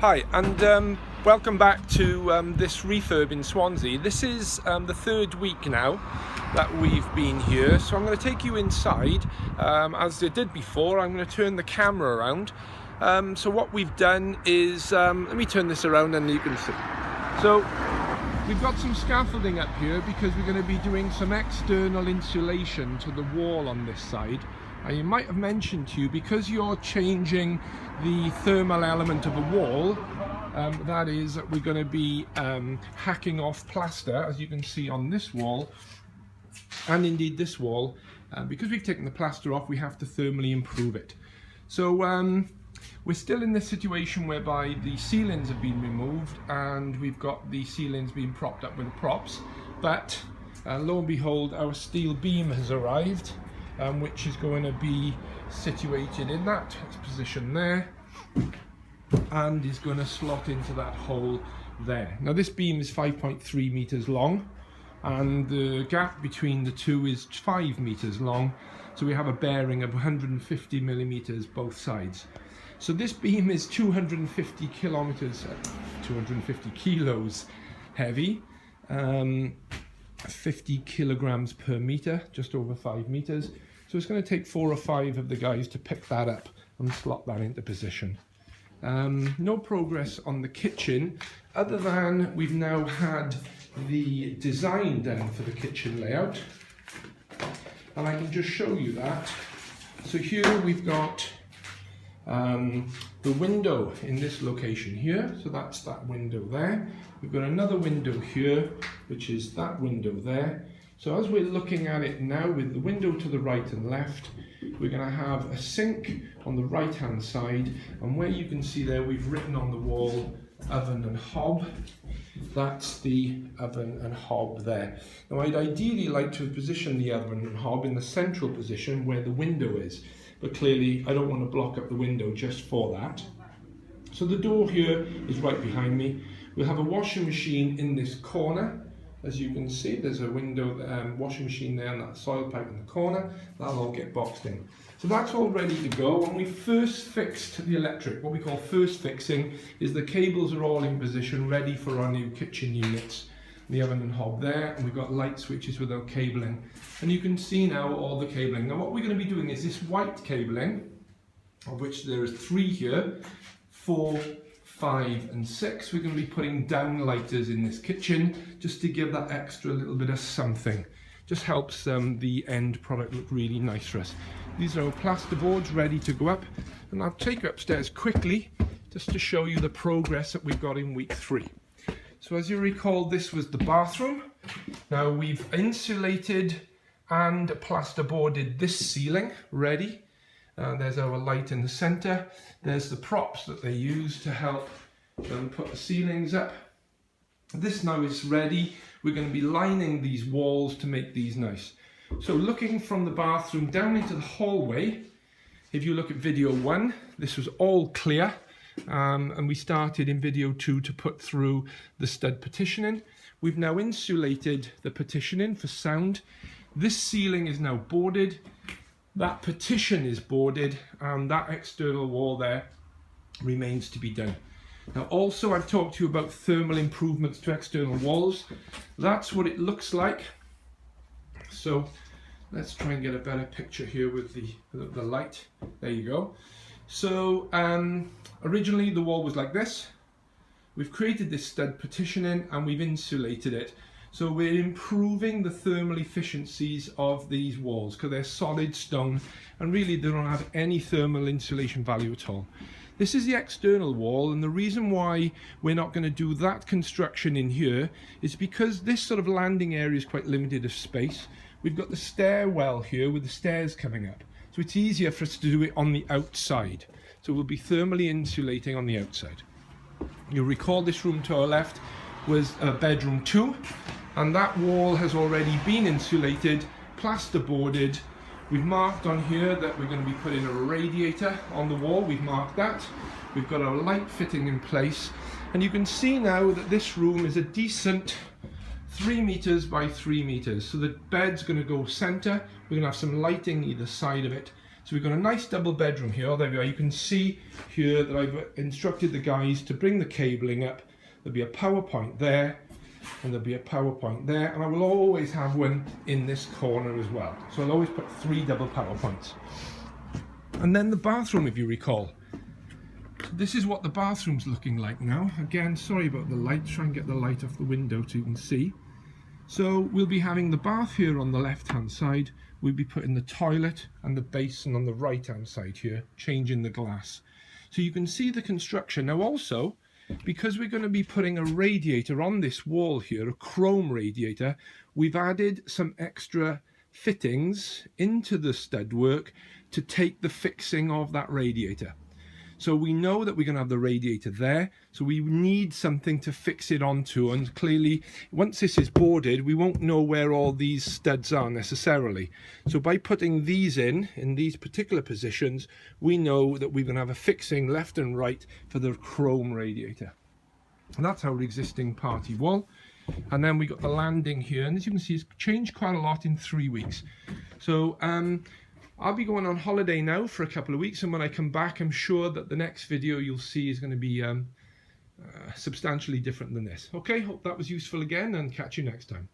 Hi, and welcome back to this refurb in Swansea. This is the third week now that we've been here, so I'm going to take you inside. As I did before, I'm going to turn the camera around. So what we've done is, let me turn this around and you can see. So we've got some scaffolding up here because we're going to be doing some external insulation to the wall on this side. And you might have mentioned to you, because you're changing the thermal element of a wall, that is, we're going to be hacking off plaster, as you can see on this wall, and indeed this wall. Because we've taken the plaster off, we have to thermally improve it. So we're still in this situation whereby the ceilings have been removed and we've got the ceilings being propped up with props, but lo and behold, our steel beam has arrived. Which is going to be situated in that position there and is going to slot into that hole there. Now this beam is 5.3 meters long and the gap between the two is 5 meters long, so we have a bearing of 150 millimeters both sides. So this beam is 250 kilos heavy, 50 kilograms per meter, just over 5 meters. So it's going to take 4 or 5 of the guys to pick that up and slot that into position. No progress on the kitchen, other than we've now had the design done for the kitchen layout. And I can just show you that. So here we've got the window in this location here. So that's that window there. We've got another window here, which is that window there. So as we're looking at it now, with the window to the right and left, we're going to have a sink on the right hand side, and where you can see there, we've written on the wall oven and hob. That's the oven and hob there. Now I'd ideally like to position the oven and hob in the central position where the window is, but clearly I don't want to block up the window just for that. So the door here is right behind me. We'll have a washing machine in this corner. As you can see, there's a window, washing machine there, and that soil pipe in the corner. That'll all get boxed in. So that's all ready to go. When we first fixed the electric, what we call first fixing, is the cables are all in position, ready for our new kitchen units. The oven and hob there, and we've got light switches with our cabling. And you can see now all the cabling. Now what we're going to be doing is this white cabling, of which there is 3 here, 4, 5 and 6. We're going to be putting downlighters in this kitchen just to give that extra little bit of something. Just helps the end product look really nice for us. These are our plasterboards ready to go up, and I'll take you upstairs quickly just to show you the progress that we've got in week 3. So as you recall, this was the bathroom. Now we've insulated and plasterboarded this ceiling ready. There's our light in the center. There's the props that they use to help them put the ceilings up. This now is ready. We're going to be lining these walls to make these nice. So looking from the bathroom down into the hallway, if you look at video 1, this was all clear. And we started in video 2 to put through the stud petitioning. We've now insulated the petitioning for sound. This ceiling is now boarded. That petition is boarded, and that external wall there remains to be done. Now also, I've talked to you about thermal improvements to external walls. That's what it looks like. So let's try and get a better picture here with the light. There you go. So originally the wall was like this. We've created this stud petitioning and we've insulated it. So we're improving the thermal efficiencies of these walls because they're solid stone and really they don't have any thermal insulation value at all. This is the external wall, and the reason why we're not going to do that construction in here is because this sort of landing area is quite limited of space. We've got the stairwell here with the stairs coming up, so it's easier for us to do it on the outside. So we'll be thermally insulating on the outside. You'll recall this room to our left was bedroom 2, and that wall has already been insulated, plasterboarded. We've marked on here that we're going to be putting a radiator on the wall. We've marked that. We've got our light fitting in place, and you can see now that this room is a decent 3 meters by 3 meters. So the bed's going to go center. We're going to have some lighting either side of it. So So we've got a nice double bedroom here. Oh, there we are. You can see here that I've instructed the guys to bring the cabling up. There'll be a power point there, and there'll be a power point there, and I will always have one in this corner as well. So I'll always put 3 double power points. And then the bathroom, if you recall. So this is what the bathroom's looking like now. Again, sorry about the light. Try and get the light off the window so you can see. So we'll be having the bath here on the left-hand side. We'll be putting the toilet and the basin on the right-hand side here, changing the glass. So you can see the construction. Now also, because we're going to be putting a radiator on this wall here, a chrome radiator, we've added some extra fittings into the stud work to take the fixing of that radiator. So we know that we're going to have the radiator there, so we need something to fix it onto, and clearly once this is boarded we won't know where all these studs are necessarily. So by putting these in these particular positions, we know that we're going to have a fixing left and right for the chrome radiator. And that's our existing party wall. And then we got the landing here, and as you can see it's changed quite a lot in 3 weeks. So I'll be going on holiday now for a couple of weeks, and when I come back I'm sure that the next video you'll see is going to be substantially different than this. Okay, hope that was useful again, and catch you next time.